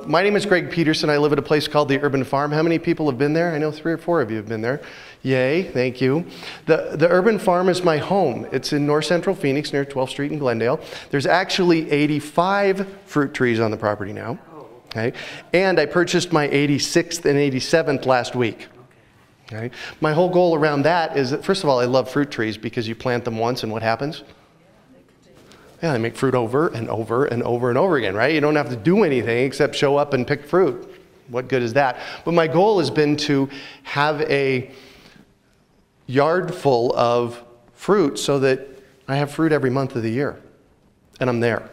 My name is Greg Peterson. I live at a place called the Urban Farm. How many people have been there? I know 3 or 4 of you have been there. Yay, thank you. The Urban Farm is my home. It's in north central Phoenix near 12th Street in Glendale. There's actually 85 fruit trees on the property now. Okay? And I purchased my 86th and 87th last week. Okay? My whole goal around that is that, first of all, I love fruit trees because you plant them once and what happens? Yeah, they make fruit over and over and over and over again, right? You don't have to do anything except show up and pick fruit. What good is that? But my goal has been to have a yard full of fruit so that I have fruit every month of the year, and I'm there.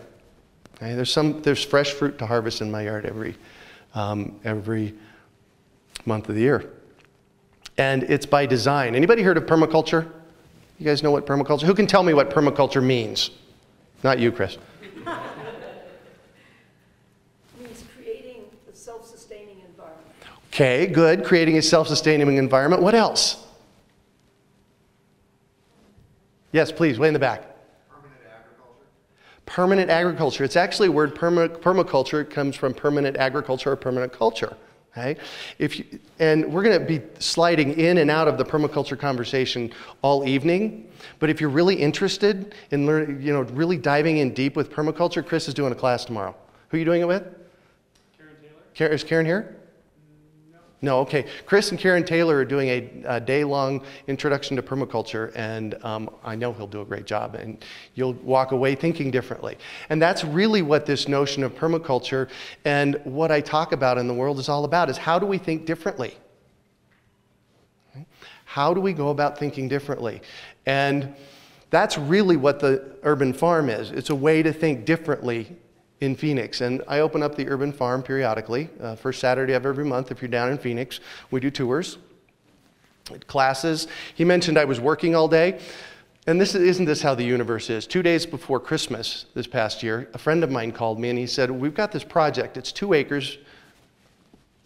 Okay? There's fresh fruit to harvest in my yard every month of the year, and it's by design. Anybody heard of permaculture? You guys know what permaculture? Who can tell me what permaculture means? Not you, Chris. It means creating a self-sustaining environment. Okay, good. Creating a self-sustaining environment. What else? Yes, please, way in the back. Permanent agriculture. Permanent agriculture. It's actually a word, permaculture. It comes from permanent agriculture or permanent culture. Okay? And we're going to be sliding in and out of the permaculture conversation all evening. But if you're really interested in learning, really diving in deep with permaculture, Chris is doing a class tomorrow. Who are you doing it with? Karen Taylor. Is Karen here? No. No, okay. Chris and Karen Taylor are doing a day-long introduction to permaculture, and I know he'll do a great job, and you'll walk away thinking differently. And that's really what this notion of permaculture and what I talk about in the world is all about, is how do we think differently? Okay? How do we go about thinking differently? And that's really what the Urban Farm is. It's a way to think differently in Phoenix. And I open up the Urban Farm periodically. First Saturday of every month, if you're down in Phoenix, we do tours, classes. He mentioned I was working all day. And isn't this how the universe is? 2 days before Christmas this past year, a friend of mine called me and he said, we've got this project. It's 2 acres,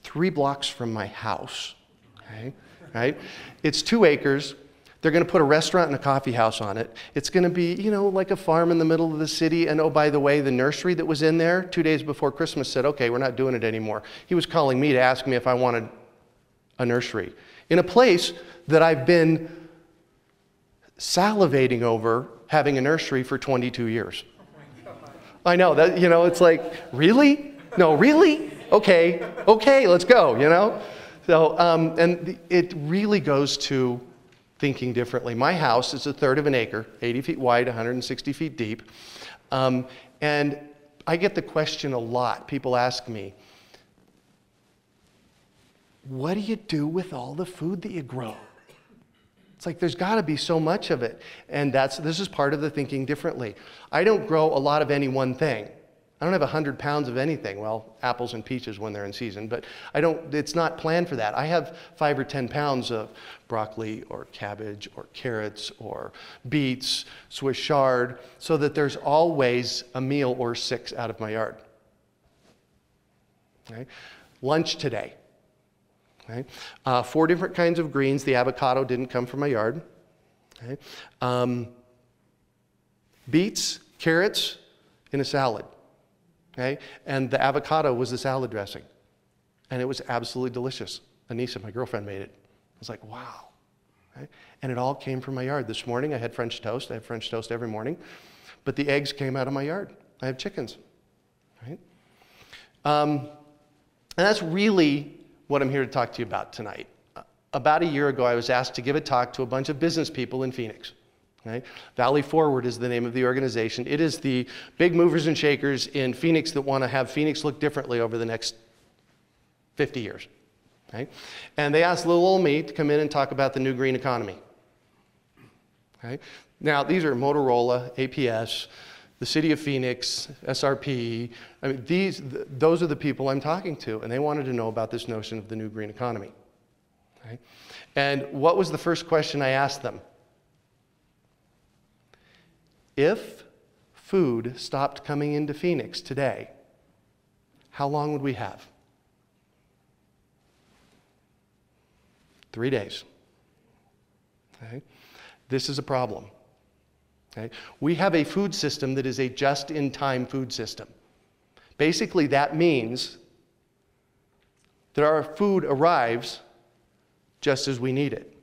3 blocks from my house. Okay? Right? It's 2 acres. They're going to put a restaurant and a coffee house on it. It's going to be, like a farm in the middle of the city. And oh, by the way, the nursery that was in there 2 days before Christmas said, okay, we're not doing it anymore. He was calling me to ask me if I wanted a nursery in a place that I've been salivating over having a nursery for 22 years. I know that, it's like, really? No, really? Okay, let's go, So, and it really goes to thinking differently. My house is 1/3 of an acre, 80 feet wide, 160 feet deep. And I get the question a lot. People ask me, what do you do with all the food that you grow? It's like there's got to be so much of it. And this is part of the thinking differently. I don't grow a lot of any one thing. I don't have 100 pounds of anything. Well, apples and peaches when they're in season, but it's not planned for that. I have 5 or 10 pounds of broccoli or cabbage or carrots or beets, Swiss chard, so that there's always a meal or 6 out of my yard. Okay? Lunch today. Okay? 4 different kinds of greens. The avocado didn't come from my yard. Okay? Beets, carrots in a salad. Okay? And the avocado was the salad dressing. And it was absolutely delicious. Anissa, my girlfriend, made it. I was like, wow. Okay? And it all came from my yard. This morning I had French toast. I have French toast every morning. But the eggs came out of my yard. I have chickens. Right? And that's really what I'm here to talk to you about tonight. About a year ago, I was asked to give a talk to a bunch of business people in Phoenix. Okay? Valley Forward is the name of the organization. It is the big movers and shakers in Phoenix that want to have Phoenix look differently over the next 50 years. Okay? And they asked little old me to come in and talk about the new green economy. Okay? Now, these are Motorola, APS, the City of Phoenix, SRP. I mean, those are the people I'm talking to, and they wanted to know about this notion of the new green economy. Okay? And what was the first question I asked them? If food stopped coming into Phoenix today, how long would we have? 3 days. Okay? This is a problem. Okay? We have a food system that is a just-in-time food system. Basically, that means that our food arrives just as we need it.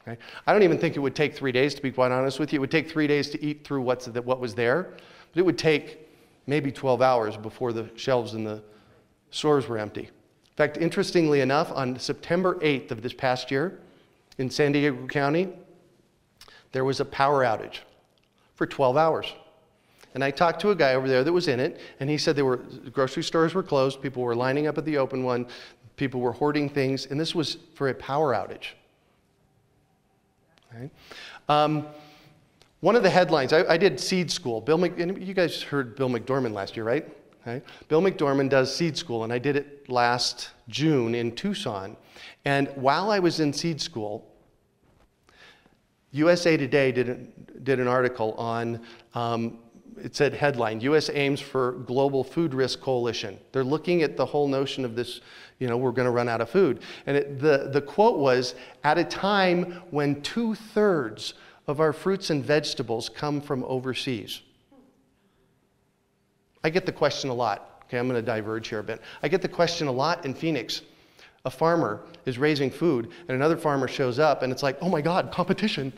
Okay? I don't even think it would take 3 days, to be quite honest with you. It would take 3 days to eat through what was there, but it would take maybe 12 hours before the shelves in the stores were empty. In fact, interestingly enough, on September 8th of this past year in San Diego County, there was a power outage for 12 hours. And I talked to a guy over there that was in it, and he said grocery stores were closed, people were lining up at the open one, people were hoarding things, and this was for a power outage. Okay. One of the headlines, I did seed school. You guys heard Bill McDorman last year, right? Okay. Bill McDorman does seed school, and I did it last June in Tucson. And while I was in seed school, USA Today did an article on, it said headline, U.S. aims for global food risk coalition. They're looking at the whole notion of this, we're going to run out of food. And the quote was, at a time when 2/3 of our fruits and vegetables come from overseas. I get the question a lot. Okay, I'm going to diverge here a bit. I get the question a lot in Phoenix. A farmer is raising food, and another farmer shows up, and it's like, oh my God, competition,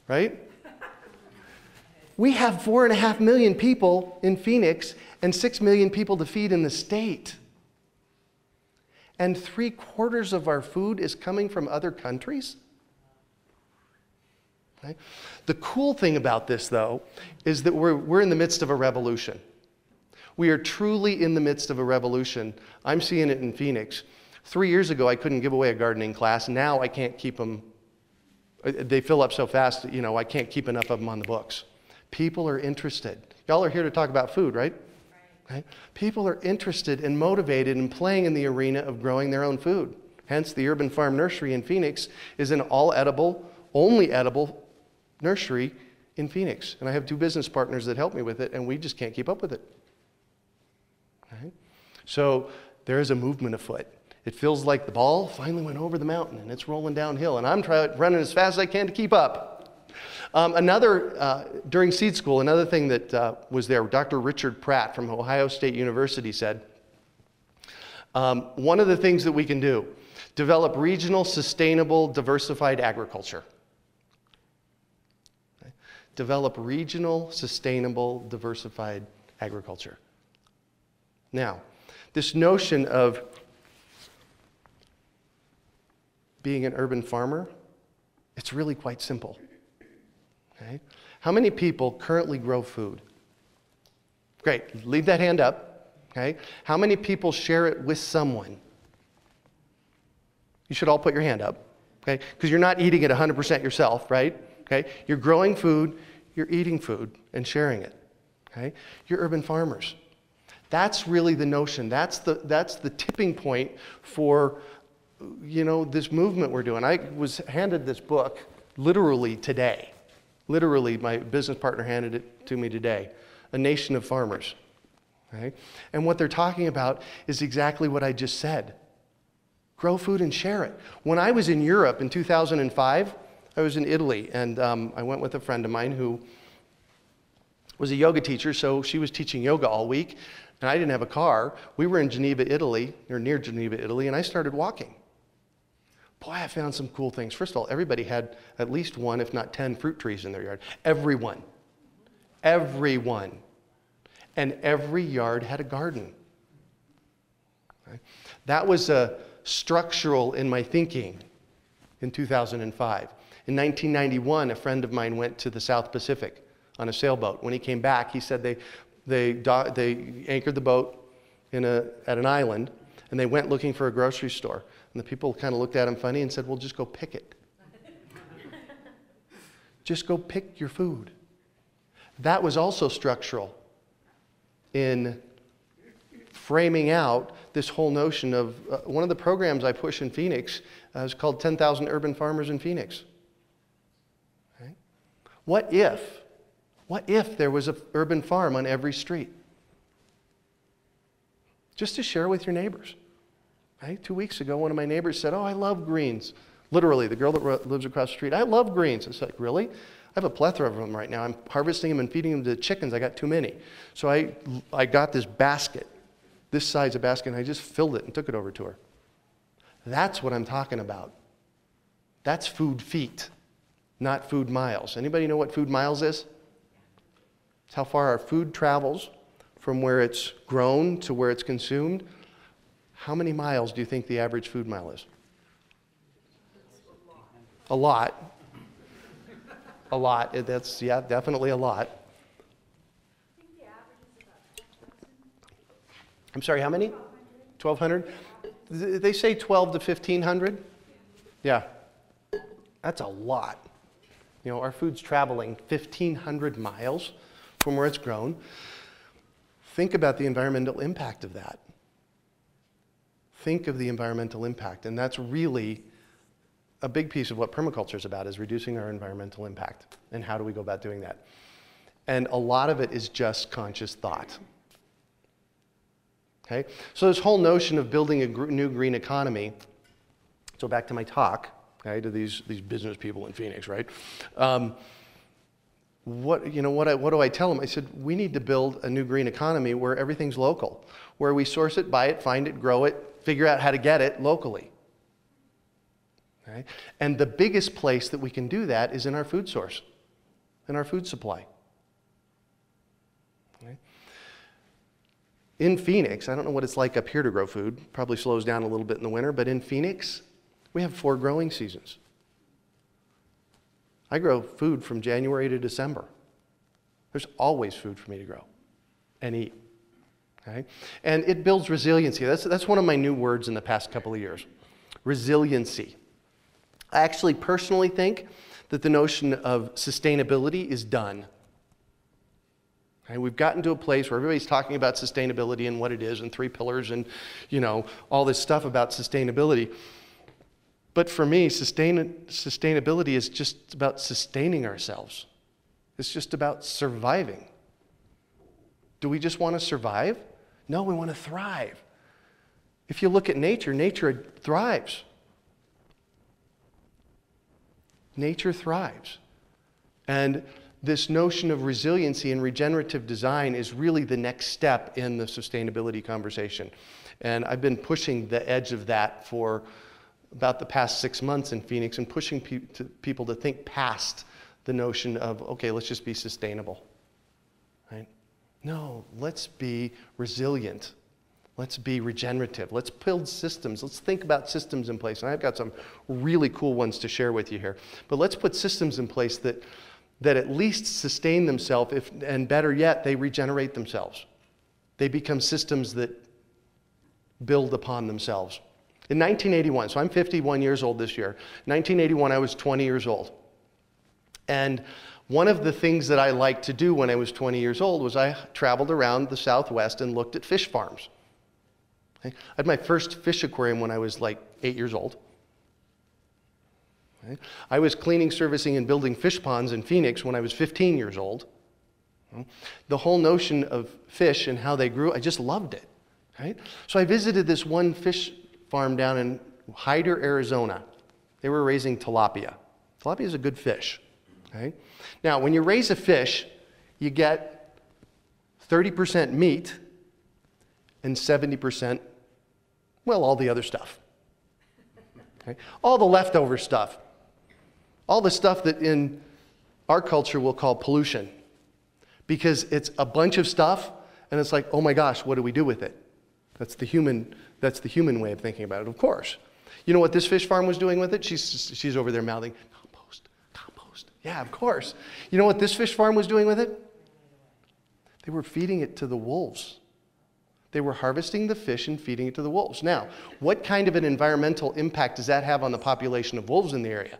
right? We have 4.5 million people in Phoenix and 6 million people to feed in the state. And 3/4 of our food is coming from other countries? Okay. The cool thing about this, though, is that we're in the midst of a revolution. We are truly in the midst of a revolution. I'm seeing it in Phoenix. 3 years ago, I couldn't give away a gardening class. Now I can't keep them. They fill up so fast, I can't keep enough of them on the books. People are interested. Y'all are here to talk about food, right? Right? People are interested and motivated and playing in the arena of growing their own food. Hence, the Urban Farm Nursery in Phoenix is an all-edible, only edible nursery in Phoenix. And I have 2 business partners that help me with it, and we just can't keep up with it. Right? So there is a movement afoot. It feels like the ball finally went over the mountain, and it's rolling downhill, and I'm running as fast as I can to keep up. During seed school, another thing that was there, Dr. Richard Pratt from Ohio State University said, one of the things that we can do, develop regional, sustainable, diversified agriculture. Okay? Develop regional, sustainable, diversified agriculture. Now, this notion of being an urban farmer, it's really quite simple. Okay? How many people currently grow food? Great, leave that hand up. Okay? How many people share it with someone? You should all put your hand up, okay? Because you're not eating it 100% yourself, right? Okay? You're growing food, you're eating food and sharing it. Okay? You're urban farmers. That's really the notion. That's the tipping point for this movement we're doing. I was handed this book literally today. Literally, my business partner handed it to me today. A Nation of Farmers. Okay? And what they're talking about is exactly what I just said. Grow food and share it. When I was in Europe in 2005, I was in Italy, and I went with a friend of mine who was a yoga teacher, so she was teaching yoga all week, and I didn't have a car. We were in Geneva, Italy, or near Geneva, Italy, and I started walking. Boy, I found some cool things. First of all, everybody had at least 1, if not 10, fruit trees in their yard. Everyone. Everyone. And every yard had a garden. Okay? That was structural in my thinking in 2005. In 1991, a friend of mine went to the South Pacific on a sailboat. When he came back, he said they anchored the boat at an island, and they went looking for a grocery store. And the people kind of looked at him funny and said, well, just go pick it. Just go pick your food. That was also structural in framing out this whole notion of one of the programs I push in Phoenix is called 10,000 Urban Farmers in Phoenix. Okay? What if there was an urban farm on every street? Just to share with your neighbors. Right? 2 weeks ago, one of my neighbors said, oh, I love greens. Literally, the girl that lives across the street, I love greens. I was like, really? I have a plethora of them right now. I'm harvesting them and feeding them to the chickens. I got too many. So I got this basket, this size of basket, and I just filled it and took it over to her. That's what I'm talking about. That's food feet, not food miles. Anybody know what food miles is? It's how far our food travels from where it's grown to where it's consumed. How many miles do you think the average food mile is? A lot. A lot. That's, yeah, definitely a lot. I'm sorry, how many? 1,200? They say 12 to 1,500? Yeah. That's a lot. You know, our food's traveling 1,500 miles from where it's grown. Think about the environmental impact of that. Think of the environmental impact. And that's really a big piece of what permaculture is about, is reducing our environmental impact. And how do we go about doing that? And a lot of it is just conscious thought. Okay? So this whole notion of building a new green economy, so back to my talk, okay, to these business people in Phoenix, right? What do I tell them? I said, we need to build a new green economy where everything's local, where we source it, buy it, find it, grow it, figure out how to get it locally. Okay? And the biggest place that we can do that is in our food source, in our food supply. Okay? In Phoenix, I don't know what it's like up here to grow food, probably slows down a little bit in the winter, but in Phoenix, we have 4 growing seasons. I grow food from January to December. There's always food for me to grow and eat. Okay? And it builds resiliency. That's one of my new words in the past couple of years. Resiliency. I actually personally think that the notion of sustainability is done. Okay? We've gotten to a place where everybody's talking about sustainability and what it is and 3 pillars and, you know, all this stuff about sustainability. But for me, sustainability is just about sustaining ourselves. It's just about surviving. Do we just want to survive? No, we want to thrive. If you look at nature, nature thrives. Nature thrives. And this notion of resiliency and regenerative design is really the next step in the sustainability conversation. And I've been pushing the edge of that for about the past 6 months in Phoenix and pushing people to think past the notion of, okay, let's just be sustainable. Right? No, let's be resilient. Let's be regenerative. Let's build systems. Let's think about systems in place. And I've got some really cool ones to share with you here. But let's put systems in place that at least sustain themselves, and better yet, they regenerate themselves. They become systems that build upon themselves. In 1981, so I'm 51 years old this year. 1981, I was 20 years old. And one of the things that I liked to do when I was 20 years old was I traveled around the Southwest and looked at fish farms. Okay? I had my first fish aquarium when I was like 8 years old. Okay? I was cleaning, servicing, and building fish ponds in Phoenix when I was 15 years old. Okay? The whole notion of fish and how they grew, I just loved it. Right? So I visited this one fish farm down in Hyder, Arizona. They were raising tilapia. Tilapia is a good fish. Okay? Now, when you raise a fish, you get 30% meat and 70%, well, all the other stuff. Okay? All the leftover stuff. All the stuff that in our culture we'll call pollution. Because it's a bunch of stuff, and it's like, oh my gosh, what do we do with it? That's the human way of thinking about it, of course. You know what this fish farm was doing with it? She's over there mouthing, compost, compost. Yeah, of course. You know what this fish farm was doing with it? They were feeding it to the wolves. They were harvesting the fish and feeding it to the wolves. Now, what kind of an environmental impact does that have on the population of wolves in the area?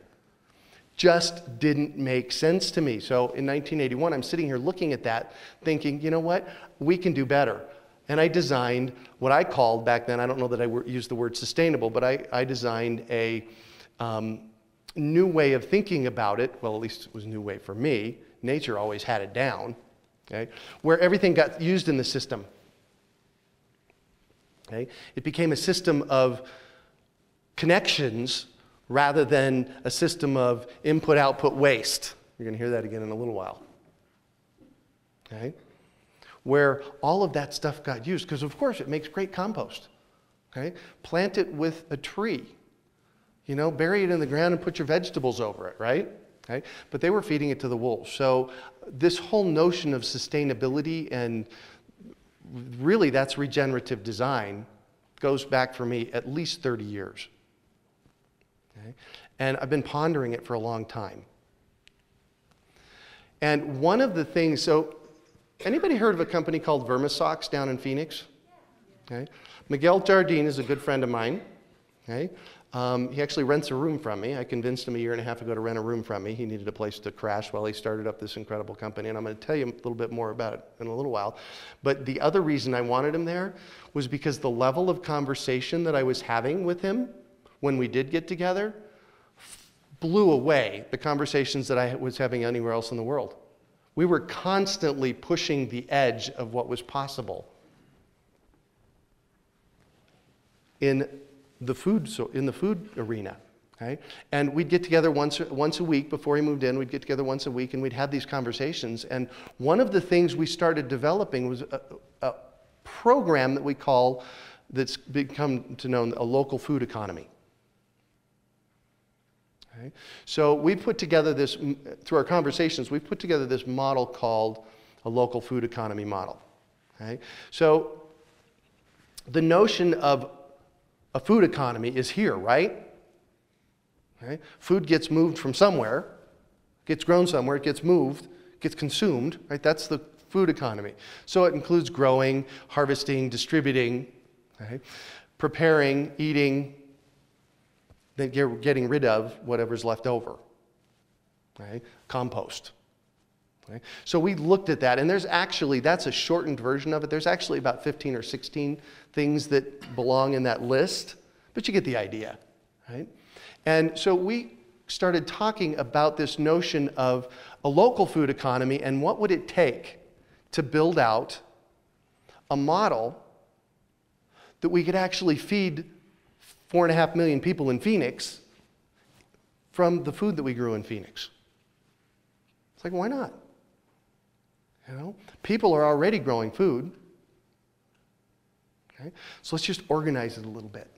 Just didn't make sense to me. So in 1981, I'm sitting here looking at that, thinking, you know what? We can do better. And I designed what I called back then, I don't know that I used the word sustainable, but I designed a new way of thinking about it. Well, at least it was a new way for me. Nature always had it down, okay? Where everything got used in the system. Okay? It became a system of connections rather than a system of input-output waste. You're going to hear that again in a little while. Okay? Where all of that stuff got used, because of course it makes great compost. Okay? Plant it with a tree. You know, bury it in the ground and put your vegetables over it, right? Okay? But they were feeding it to the wolves. So this whole notion of sustainability, and really that's regenerative design, goes back for me at least 30 years. Okay? And I've been pondering it for a long time. And one of the things, so anybody heard of a company called Vermisocks down in Phoenix? Okay. Miguel Jardine is a good friend of mine. Okay. He actually rents a room from me. I convinced him a year and a half ago to rent a room from me. He needed a place to crash while he started up this incredible company, and I'm going to tell you a little bit more about it in a little while. But the other reason I wanted him there was because the level of conversation that I was having with him when we did get together blew away the conversations that I was having anywhere else in the world. We were constantly pushing the edge of what was possible in the food arena. Okay? And we'd get together once a week. Before he moved in, we'd get together once a week, and we'd have these conversations. And one of the things we started developing was a program that we call, that's become to know, a local food economy. Okay? So we put together this, through our conversations, we've put together this model called a local food economy model. Okay? So the notion of a food economy is here, right? Okay? Food gets moved from somewhere, gets grown somewhere, it gets moved, gets consumed, right? That's the food economy. So it includes growing, harvesting, distributing, okay? Preparing, eating, then getting rid of whatever's left over, okay? Compost. Okay? So we looked at that, and there's actually, that's a shortened version of it. There's actually about 15 or 16 things that belong in that list, but you get the idea, right? And so we started talking about this notion of a local food economy and what would it take to build out a model that we could actually feed 4.5 million people in Phoenix from the food that we grew in Phoenix. It's like, why not? You know, people are already growing food. Okay? So let's just organize it a little bit.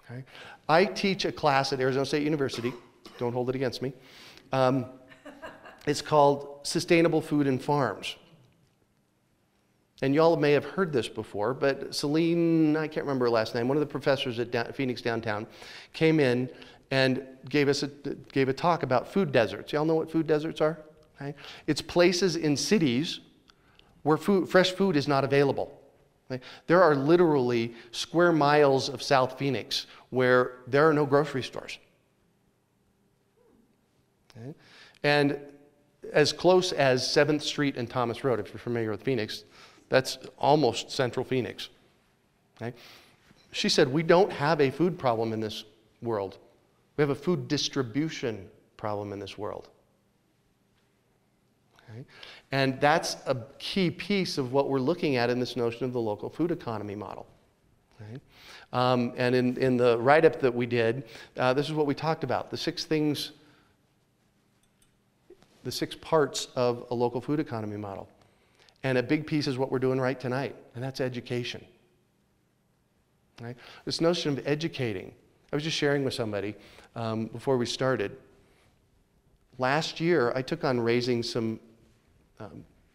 Okay? I teach a class at Arizona State University. Don't hold it against me. It's called Sustainable Food and Farms. And y'all may have heard this before, but Celine, I can't remember her last name, one of the professors at Phoenix Downtown, came in and gave a talk about food deserts. Y'all know what food deserts are? Okay? It's places in cities where fresh food is not available. Okay? There are literally square miles of South Phoenix where there are no grocery stores. Okay? And as close as 7th Street and Thomas Road, if you're familiar with Phoenix, that's almost central Phoenix. Okay? She said, we don't have a food problem in this world. We have a food distribution problem in this world. Okay? And that's a key piece of what we're looking at in this notion of the local food economy model. Okay? And in the write-up that we did, this is what we talked about, the 6 things, the 6 parts of a local food economy model. And a big piece is what we're doing right tonight, and that's education. Right? This notion of educating. I was just sharing with somebody before we started. Last year, I took on raising some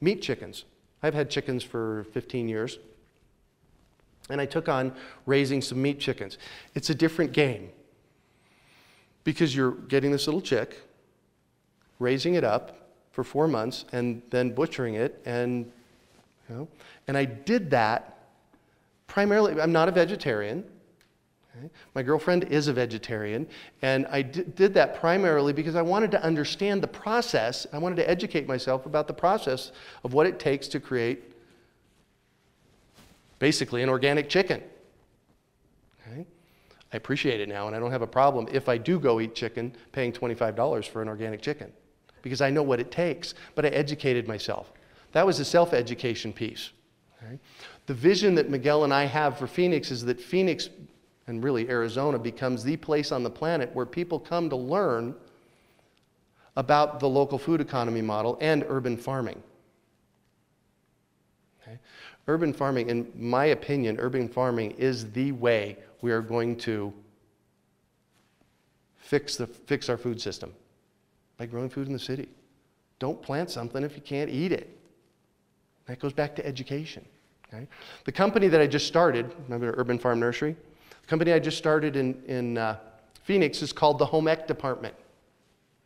meat chickens. I've had chickens for 15 years. And I took on raising some meat chickens. It's a different game because you're getting this little chick, raising it up for 4 months, and then butchering it. And, you know, and I did that primarily. I'm not a vegetarian. Okay? My girlfriend is a vegetarian, and I did that primarily because I wanted to understand the process. I wanted to educate myself about the process of what it takes to create basically an organic chicken. Okay? I appreciate it now, and I don't have a problem if I do go eat chicken paying $25 for an organic chicken because I know what it takes, but I educated myself. That was a self-education piece. Okay? The vision that Miguel and I have for Phoenix is that Phoenix, and really Arizona, becomes the place on the planet where people come to learn about the local food economy model and urban farming. Okay? Urban farming, in my opinion, urban farming is the way we are going to fix our food system by growing food in the city. Don't plant something if you can't eat it. That goes back to education. Okay? The company that I just started, remember Urban Farm Nursery? The company I just started in Phoenix is called the Home Ec Department.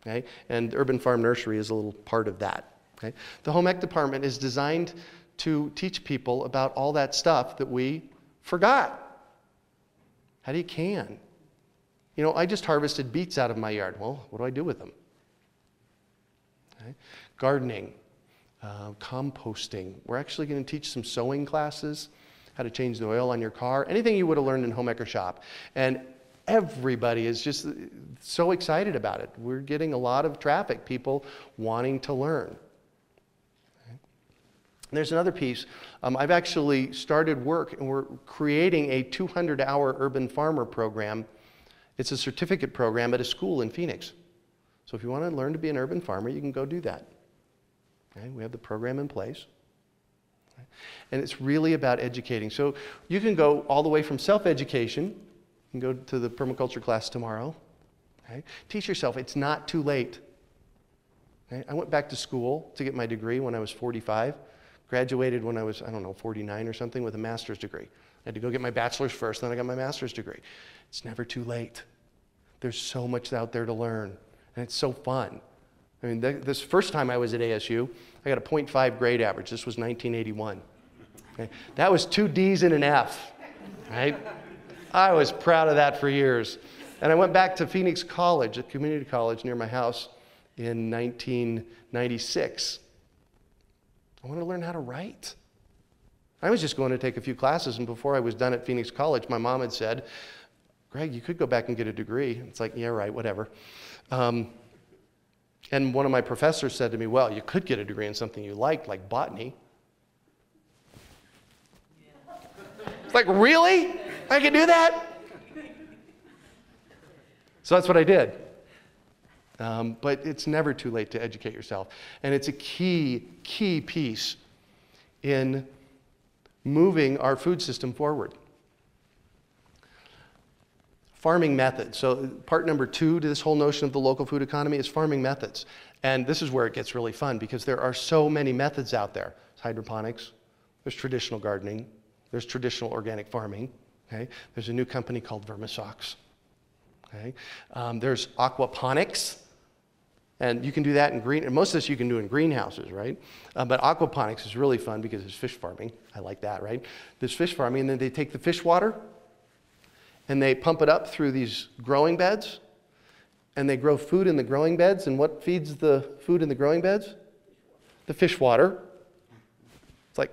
Okay? And Urban Farm Nursery is a little part of that. Okay? The Home Ec Department is designed to teach people about all that stuff that we forgot. How do you can? You know, I just harvested beets out of my yard. Well, what do I do with them? Okay. Gardening, composting. We're actually going to teach some sewing classes, how to change the oil on your car, anything you would have learned in Home Ec Shop. And everybody is just so excited about it. We're getting a lot of traffic, people wanting to learn. Okay. There's another piece. I've actually started work, and we're creating a 200-hour urban farmer program. It's a certificate program at a school in Phoenix. So if you want to learn to be an urban farmer, you can go do that. Okay? We have the program in place. Okay? And it's really about educating. So you can go all the way from self-education. You can go to the permaculture class tomorrow. Okay? Teach yourself. It's not too late. Okay? I went back to school to get my degree when I was 45. Graduated when I was, 49 or something with a master's degree. I had to go get my bachelor's first, then I got my master's degree. It's never too late. There's so much out there to learn. And it's so fun. I mean, this first time I was at ASU, I got a 0.5 grade average. This was 1981. Okay? That was 2 D's and an F. Right? I was proud of that for years. And I went back to Phoenix College, a community college near my house, in 1996. I wanted to learn how to write. I was just going to take a few classes, and before I was done at Phoenix College, my mom had said, Greg, you could go back and get a degree. It's like, yeah, right, whatever. And one of my professors said to me, well, you could get a degree in something you liked, like botany. Yeah. It's like, really? I can do that? So that's what I did. But it's never too late to educate yourself. And it's a key piece in moving our food system forward. Farming methods. So part number 2 to this whole notion of the local food economy is farming methods. And this is where it gets really fun because there are so many methods out there. There's hydroponics, there's traditional gardening, there's traditional organic farming. Okay? There's a new company called Vermisox. Okay? There's aquaponics. And you can do that in green, and most of this you can do in greenhouses, right? But aquaponics is really fun because it's fish farming. I like that, right? There's fish farming, and then they take the fish water, and they pump it up through these growing beds, and they grow food in the growing beds, and what feeds the food in the growing beds? The fish water. It's like,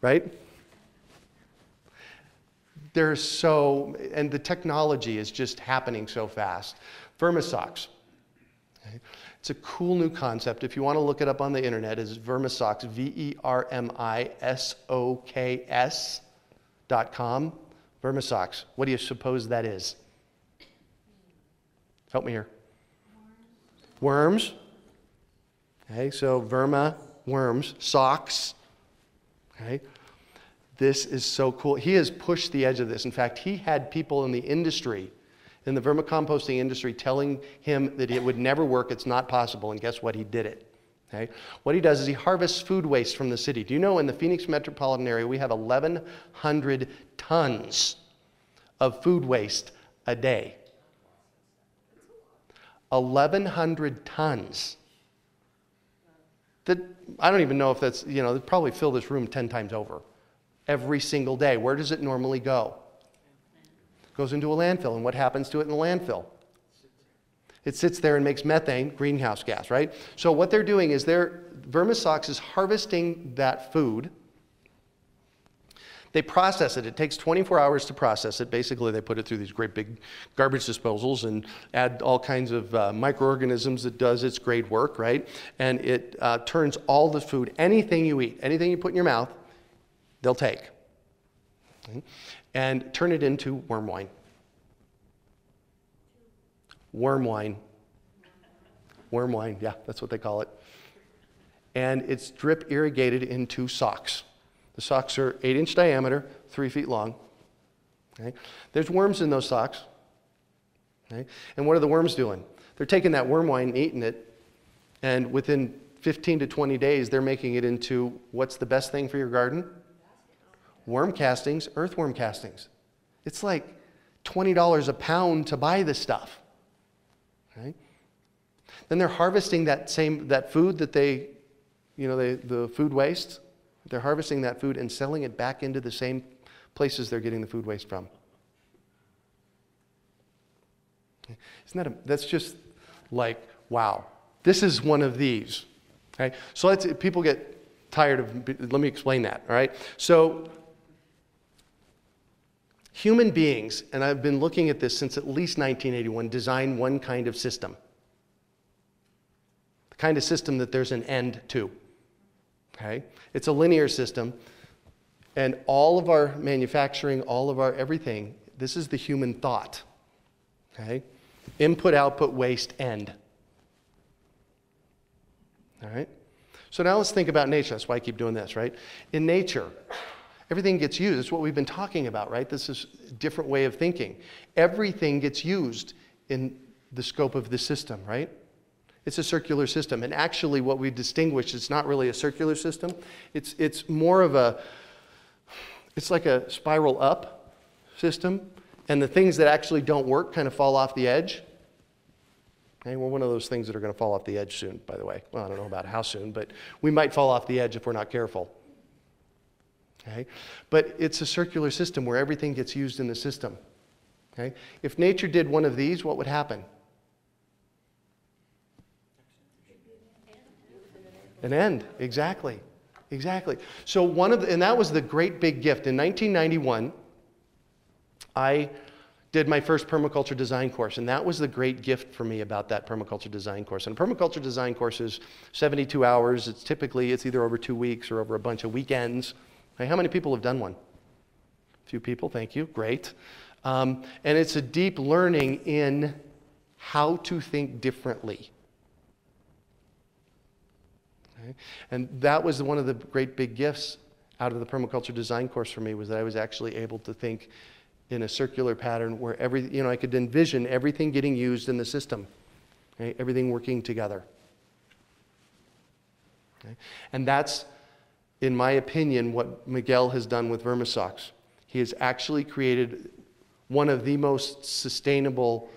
right? There's so, and the technology is just happening so fast. Vermisox. Okay. It's a cool new concept. If you want to look it up on the internet, it's Vermisox, VERMISOX.com. Vermisox. What do you suppose that is? Help me here. Worms. Okay, so worms, socks. Okay. This is so cool. He has pushed the edge of this. In fact, he had people in the industry, in the vermicomposting industry, telling him that it would never work, it's not possible, and guess what? He did it. Okay? What he does is he harvests food waste from the city. Do you know in the Phoenix metropolitan area we have 1,100 tons of food waste a day? 1,100 tons. That, I don't even know if that's, they'd probably fill this room 10 times over. Every single day. Where does it normally go? It goes into a landfill. And what happens to it in the landfill? It sits there and makes methane, greenhouse gas, right? So what they're doing is Vermisox is harvesting that food. They process it. It takes 24 hours to process it. Basically, they put it through these great big garbage disposals and add all kinds of microorganisms that does its great work, right? And it turns all the food, anything you eat, anything you put in your mouth, they'll take. Okay? And turn it into worm wine. Worm wine. Worm wine, yeah, that's what they call it. And it's drip irrigated into socks. The socks are 8-inch diameter, 3 feet long. Okay? There's worms in those socks. Okay? And what are the worms doing? They're taking that worm wine and eating it, and within 15 to 20 days, they're making it into what's the best thing for your garden? Worm castings, earthworm castings. It's like $20 a pound to buy this stuff. Right? Then they're harvesting that food that the food waste. They're harvesting that food and selling it back into the same places they're getting the food waste from. That's just like, wow. This is one of these. Okay? So people get tired of, let me explain that, all right? So human beings, and I've been looking at this since at least 1981, design one kind of system. The kind of system that there's an end to. Okay? It's a linear system, and all of our manufacturing, all of our everything, this is the human thought. Okay? Input, output, waste, end. All right? So now let's think about nature. That's why I keep doing this, right? In nature, everything gets used. It's what we've been talking about, right? This is a different way of thinking. Everything gets used in the scope of the system, right? It's a circular system. And actually what we distinguish, it's not really a circular system. It's more of it's like a spiral up system. And the things that actually don't work kind of fall off the edge. Okay, we're one of those things that are going to fall off the edge soon, by the way. Well, I don't know about how soon, but we might fall off the edge if we're not careful. Okay? But it's a circular system where everything gets used in the system. Okay? If nature did one of these, what would happen? An end, exactly. Exactly. So and that was the great big gift. In 1991, I did my first permaculture design course, and that was the great gift for me about that permaculture design course. And a permaculture design course is 72 hours. It's either over 2 weeks or over a bunch of weekends. Okay, how many people have done one? A few people, thank you, great. And it's a deep learning in how to think differently. Okay? And that was one of the great big gifts out of the permaculture design course for me, was that I was actually able to think in a circular pattern where I could envision everything getting used in the system, okay? Everything working together. Okay? And that's, in my opinion, what Miguel has done with Vermisox. He has actually created one of the most sustainable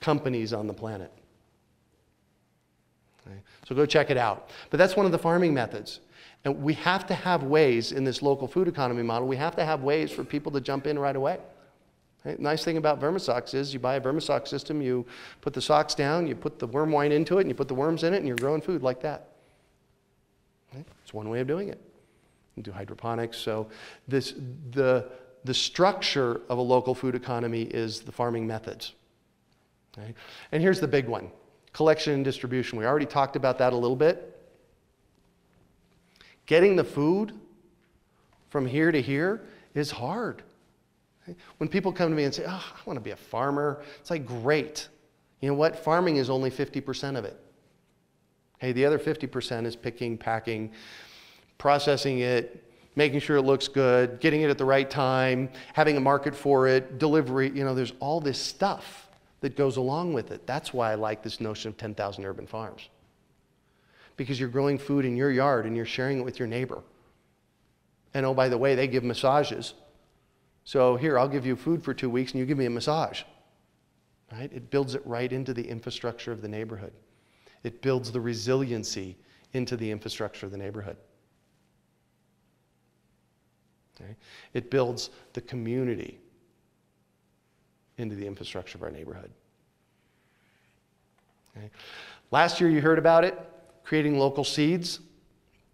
companies on the planet. Okay? So go check it out. But that's one of the farming methods. And we have to have ways in this local food economy model, we have to have ways for people to jump in right away. Okay? Nice thing about Vermisox is you buy a Vermisox system, you put the socks down, you put the worm wine into it, and you put the worms in it, and you're growing food like that. Okay? It's one way of doing it. You can do hydroponics. So the structure of a local food economy is the farming methods. Okay? And here's the big one, collection and distribution. We already talked about that a little bit. Getting the food from here to here is hard. Okay? When people come to me and say, oh, I want to be a farmer, it's like, great. You know what? Farming is only 50% of it. Hey, the other 50% is picking, packing, processing it, making sure it looks good, getting it at the right time, having a market for it, delivery. There's all this stuff that goes along with it. That's why I like this notion of 10,000 urban farms. Because you're growing food in your yard and you're sharing it with your neighbor. And oh, by the way, they give massages. So here, I'll give you food for 2 weeks and you give me a massage. Right? It builds it right into the infrastructure of the neighborhood. It builds the resiliency into the infrastructure of the neighborhood. Okay? It builds the community into the infrastructure of our neighborhood. Okay? Last year you heard about it. Creating local seeds.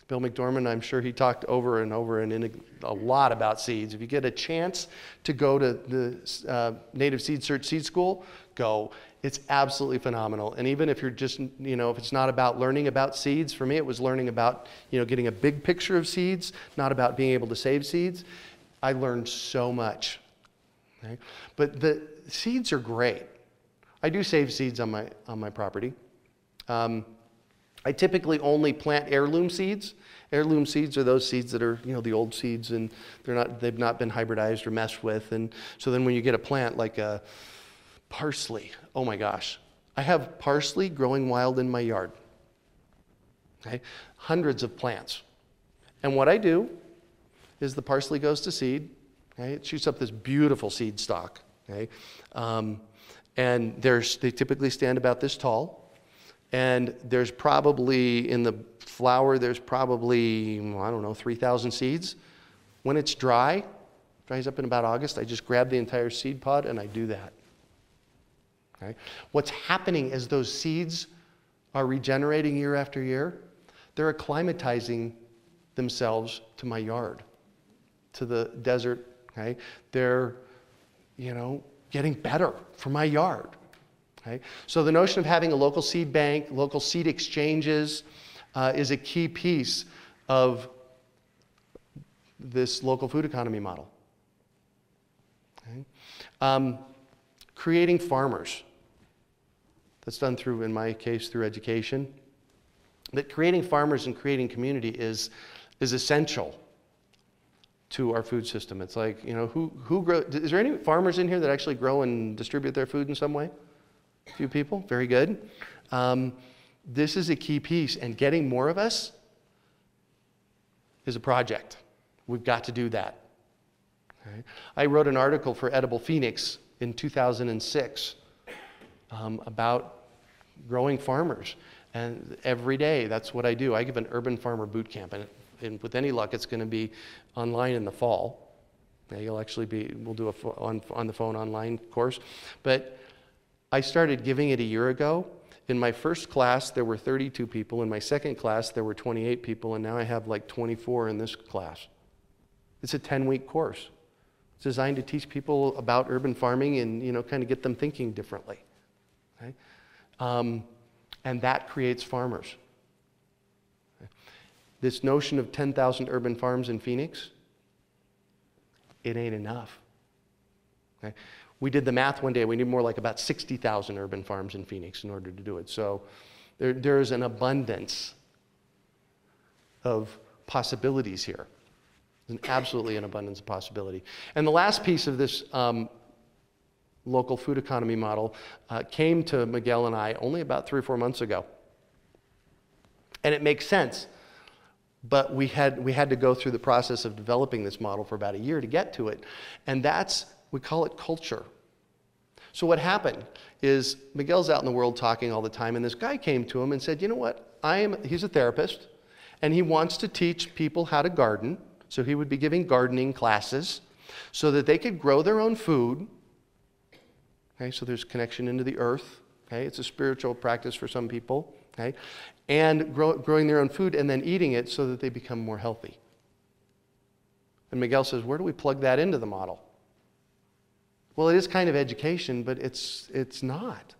Bill McDormand, I'm sure he talked over and over and in a lot about seeds. If you get a chance to go to the Native Seed Search Seed School, go. It's absolutely phenomenal. And even if you're just, if it's not about learning about seeds, for me it was learning about, getting a big picture of seeds, not about being able to save seeds. I learned so much. Okay? But the seeds are great. I do save seeds on my property. I typically only plant heirloom seeds. Heirloom seeds are those seeds that are, the old seeds, and they've not been hybridized or messed with. And so then when you get a plant like a Parsley. Oh my gosh. I have parsley growing wild in my yard. Okay? Hundreds of plants. And what I do is the parsley goes to seed. Okay? It shoots up this beautiful seed stalk. Okay? And they typically stand about this tall. And there's probably, in the flower, there's probably, I don't know, 3,000 seeds. When it's dries up in about August, I just grab the entire seed pod and I do that. Okay? What's happening as those seeds are regenerating year after year, they're acclimatizing themselves to my yard, to the desert. Okay? They're, getting better for my yard. Okay? So the notion of having a local seed bank, local seed exchanges, is a key piece of this local food economy model. Okay? Creating farmers. That's done through, in my case, through education. That creating farmers and creating community is essential to our food system. It's like, who grow? Is there any farmers in here that actually grow and distribute their food in some way? A few people, very good. This is a key piece, and getting more of us is a project. We've got to do that. Okay? I wrote an article for Edible Phoenix in 2006 about growing farmers. And every day, that's what I do. I give an urban farmer boot camp, and with any luck, it's going to be online in the fall. We'll do a on the phone online course. But I started giving it a year ago. In my first class, there were 32 people. In my second class, there were 28 people, and now I have like 24 in this class. It's a 10-week course. It's designed to teach people about urban farming and kind of get them thinking differently. Okay? And that creates farmers. Okay? This notion of 10,000 urban farms in Phoenix, it ain't enough. Okay? We did the math one day. We need more like about 60,000 urban farms in Phoenix in order to do it. So there is an abundance of possibilities here. There's absolutely an abundance of possibility. And the last piece of this local food economy model came to Miguel and I only about 3 or 4 months ago. And it makes sense. But we had to go through the process of developing this model for about a year to get to it. And we call it culture. So what happened is Miguel's out in the world talking all the time, and this guy came to him and said, you know what, he's a therapist, and he wants to teach people how to garden. So he would be giving gardening classes so that they could grow their own food. Okay, so there's connection into the earth. Okay, it's a spiritual practice for some people. Okay, and growing their own food and then eating it so that they become more healthy. And Miguel says, where do we plug that into the model? Well, it is kind of education, but it's not.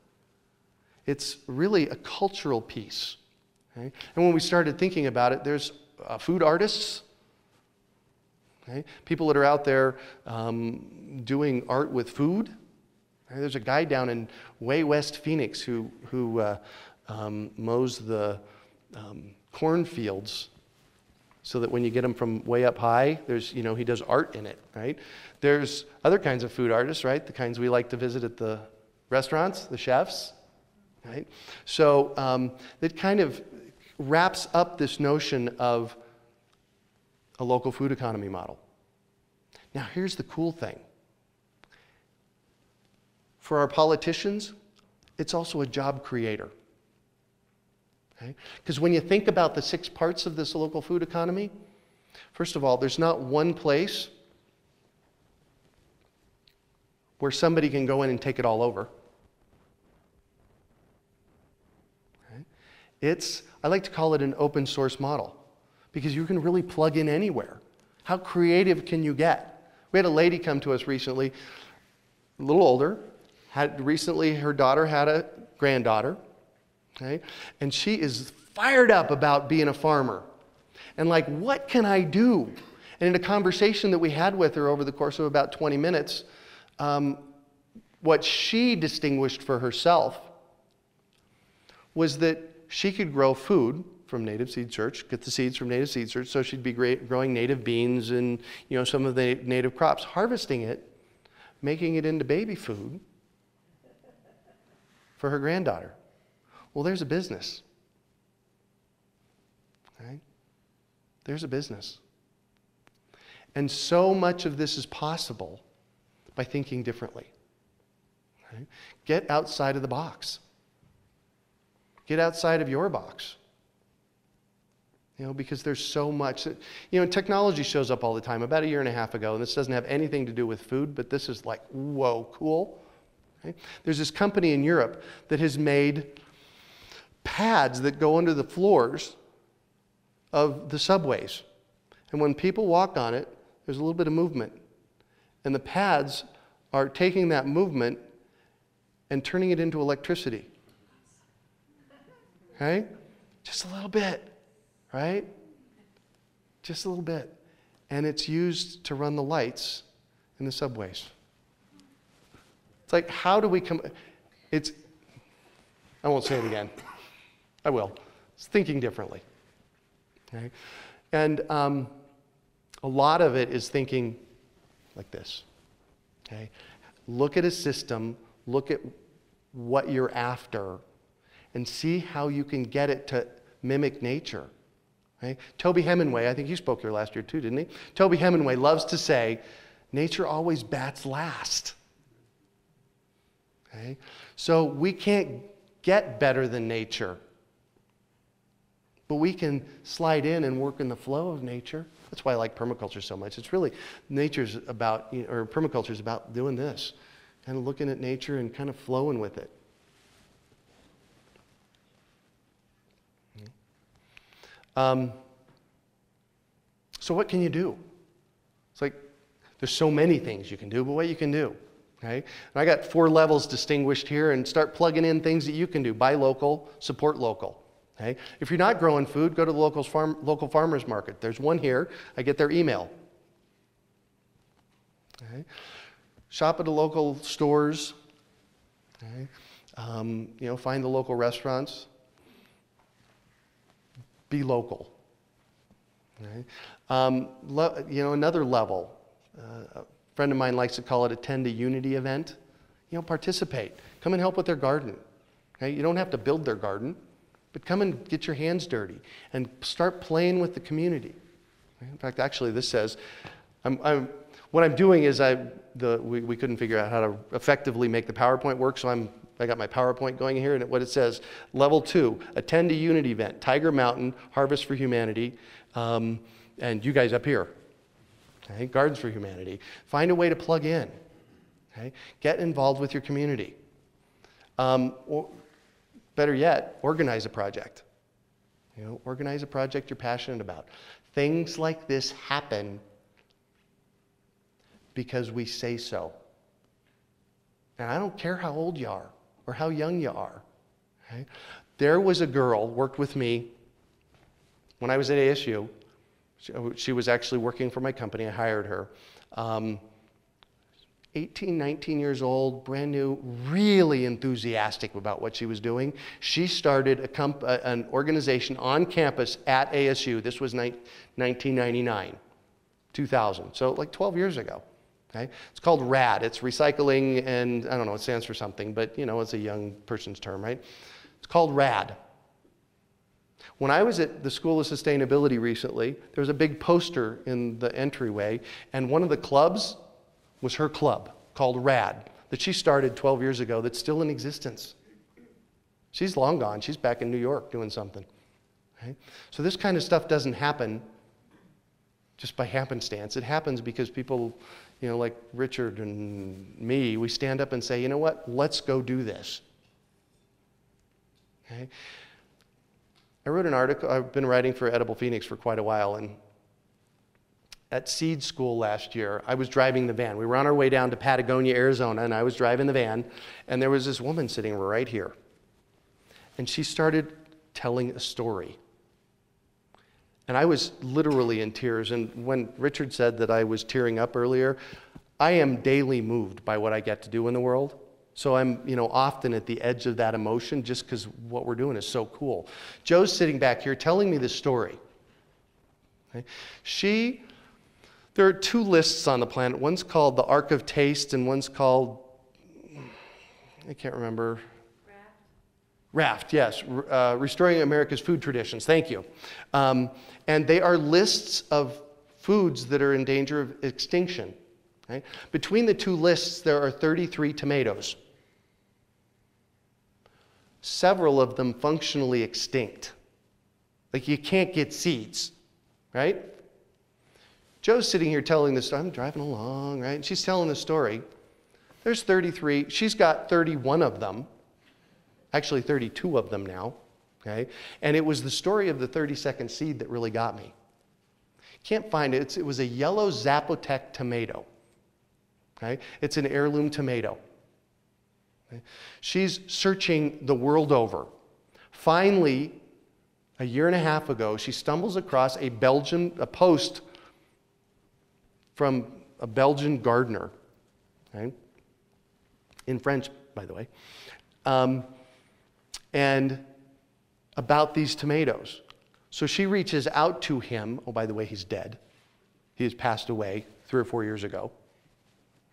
It's really a cultural piece. Okay? And when we started thinking about it, there's food artists, okay? People that are out there doing art with food. Okay? There's a guy down in way West Phoenix who mows the cornfields so that when you get them from way up high, he does art in it, right? There's other kinds of food artists, right? The kinds we like to visit at the restaurants, the chefs, right? So it kind of wraps up this notion of a local food economy model. Now, here's the cool thing. For our politicians, it's also a job creator. Because when you think about the 6 parts of this local food economy, first of all, there's not one place where somebody can go in and take it all over. Okay? I like to call it an open source model because you can really plug in anywhere. How creative can you get? We had a lady come to us recently, a little older, recently her daughter had a granddaughter. Okay? And she is fired up about being a farmer. And like, what can I do? And in a conversation that we had with her over the course of about 20 minutes, what she distinguished for herself was that she could grow food from Native Seed Search, get the seeds from Native Seed Search, so she'd be growing native beans and some of the native crops, harvesting it, making it into baby food, for her granddaughter. Well, there's a business. Right? There's a business. And so much of this is possible by thinking differently. Right? Get outside of the box. Get outside of your box. Because there's so much. And technology shows up all the time. About a year and a half ago, and this doesn't have anything to do with food, but this is like, whoa, cool. Okay? There's this company in Europe that has made pads that go under the floors of the subways. And when people walk on it, there's a little bit of movement. And the pads are taking that movement and turning it into electricity. Okay? Just a little bit. Right? Just a little bit. And it's used to run the lights in the subways. It's like, how do we come... I won't say it again. I will. It's thinking differently. Okay? And a lot of it is thinking like this. Okay? Look at a system, look at what you're after, and see how you can get it to mimic nature. Okay? Toby Hemingway, I think you spoke here last year too, didn't he? Toby Hemingway loves to say, nature always bats last. Okay? So we can't get better than nature, but we can slide in and work in the flow of nature. That's why I like permaculture so much. It's really, nature's about, or permaculture is about doing this, kind of looking at nature and kind of flowing with it. So what can you do? It's like, there's so many things you can do, but what you can do, okay? And I got 4 levels distinguished here, and start plugging in things that you can do. Buy local, support local, okay? If you're not growing food, go to the local farmers market. There's one here. I get their email. Okay? Shop at the local stores, okay? Find the local restaurants. Be local. Okay? Another level, a friend of mine likes to call it attend a unity event. Participate. Come and help with their garden. Okay? You don't have to build their garden, but come and get your hands dirty and start playing with the community. Okay? In fact, actually, this says, what I'm doing is we couldn't figure out how to effectively make the PowerPoint work, so I got my PowerPoint going here, and what it says, level 2, attend a unity event, Tiger Mountain, Harvest for Humanity, and you guys up here, okay? Gardens for Humanity. Find a way to plug in, okay? Get involved with your community. Or better yet, organize a project. Organize a project you're passionate about. Things like this happen because we say so. And I don't care how old you are or how young you are. Okay? There was a girl worked with me when I was at ASU. She was actually working for my company. I hired her. 18, 19 years old, brand new, really enthusiastic about what she was doing. She started an organization on campus at ASU. This was 1999, 2000, so like 12 years ago. Okay? It's called RAD. It's recycling, and I don't know, it stands for something, but it's a young person's term, right? It's called RAD. When I was at the School of Sustainability recently, there was a big poster in the entryway, and one of the clubs was her club called RAD that she started 12 years ago that's still in existence. She's long gone. She's back in New York doing something. Okay? So this kind of stuff doesn't happen just by happenstance. It happens because people, like Richard and me, we stand up and say, you know what, let's go do this. Okay? I wrote an article. I've been writing for Edible Phoenix for quite a while, and at Seed School last year, I was driving the van. We were on our way down to Patagonia, Arizona, and I was driving the van, and there was this woman sitting right here. And she started telling a story. And I was literally in tears. And when Richard said that I was tearing up earlier, I am daily moved by what I get to do in the world. So I'm, often at the edge of that emotion just because what we're doing is so cool. Joe's sitting back here telling me this story. Okay? There are 2 lists on the planet. One's called the Ark of Taste, and one's called, I can't remember. Raft, yes. Restoring America's Food Traditions. Thank you. And they are lists of foods that are in danger of extinction. Okay? Between the two lists, there are 33 tomatoes. Several of them functionally extinct. Like you can't get seeds, right? Joe's sitting here telling this, I'm driving along, right? And she's telling the story. There's 33. She's got 31 of them. Actually, 32 of them now. Okay? And it was the story of the 32nd seed that really got me. Can't find it. It was a yellow Zapotec tomato. Okay? It's an heirloom tomato. Okay? She's searching the world over. Finally, a year and a half ago, she stumbles across a post from a Belgian gardener. Okay? In French, by the way. And about these tomatoes. So she reaches out to him. Oh, by the way, he's dead. He has passed away 3 or 4 years ago.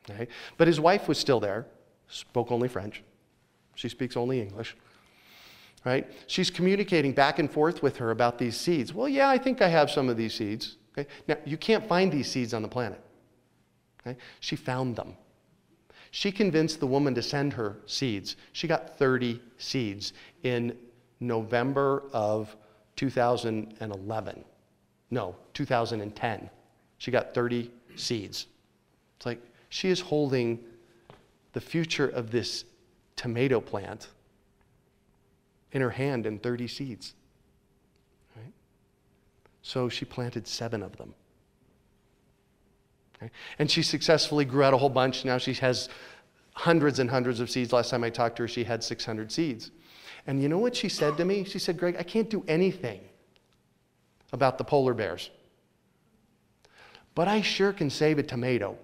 Okay? But his wife was still there, spoke only French. She speaks only English. Right? She's communicating back and forth with her about these seeds. Well, yeah, I think I have some of these seeds. Okay? Now, you can't find these seeds on the planet. Okay? She found them. She convinced the woman to send her seeds. She got 30 seeds in November of 2011. No, 2010. She got 30 seeds. It's like she is holding the future of this tomato plant in her hand in 30 seeds. Right? So she planted 7 of them. Okay? And she successfully grew out a whole bunch. Now she has hundreds and hundreds of seeds. Last time I talked to her, she had 600 seeds. And you know what she said to me? She said, Greg, I can't do anything about the polar bears, but I sure can save a tomato.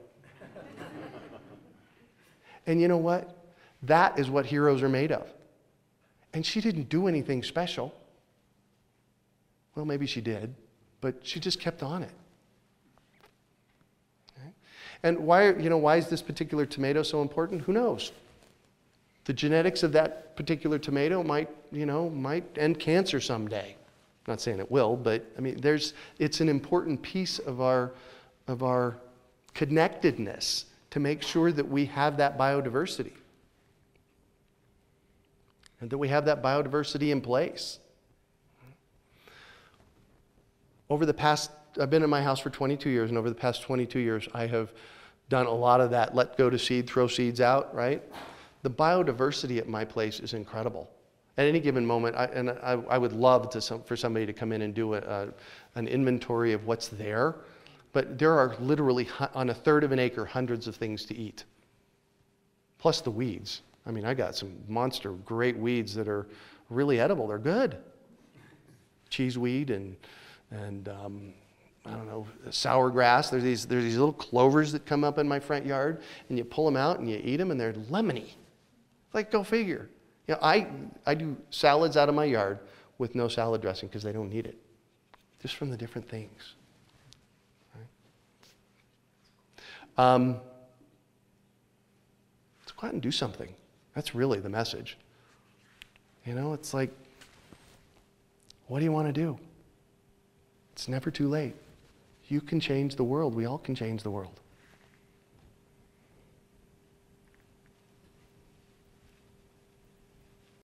And you know what? That is what heroes are made of. And she didn't do anything special. Well, maybe she did, but she just kept on it. Okay? And why is this particular tomato so important? Who knows? The genetics of that particular tomato might end cancer someday. I'm not saying it will, but I mean, it's an important piece of our connectedness to make sure that we have that biodiversity. And that we have that biodiversity in place. I've been in my house for 22 years, and over the past 22 years, I have done a lot of that let go to seed, throw seeds out, right? The biodiversity at my place is incredible. At any given moment, I would love for somebody to come in and do an inventory of what's there, but there are literally, on 1/3 of an acre, hundreds of things to eat. Plus the weeds. I mean, I got some monster great weeds that are really edible. They're good. Cheeseweed and I don't know, sour grass. There's these little clovers that come up in my front yard, and you pull them out and you eat them, and they're lemony. Like, go figure. You know, I do salads out of my yard with no salad dressing because they don't need it. Just from the different things. Right? Let's go out and do something. That's really the message. You know, it's like, what do you want to do? It's never too late. You can change the world. We all can change the world.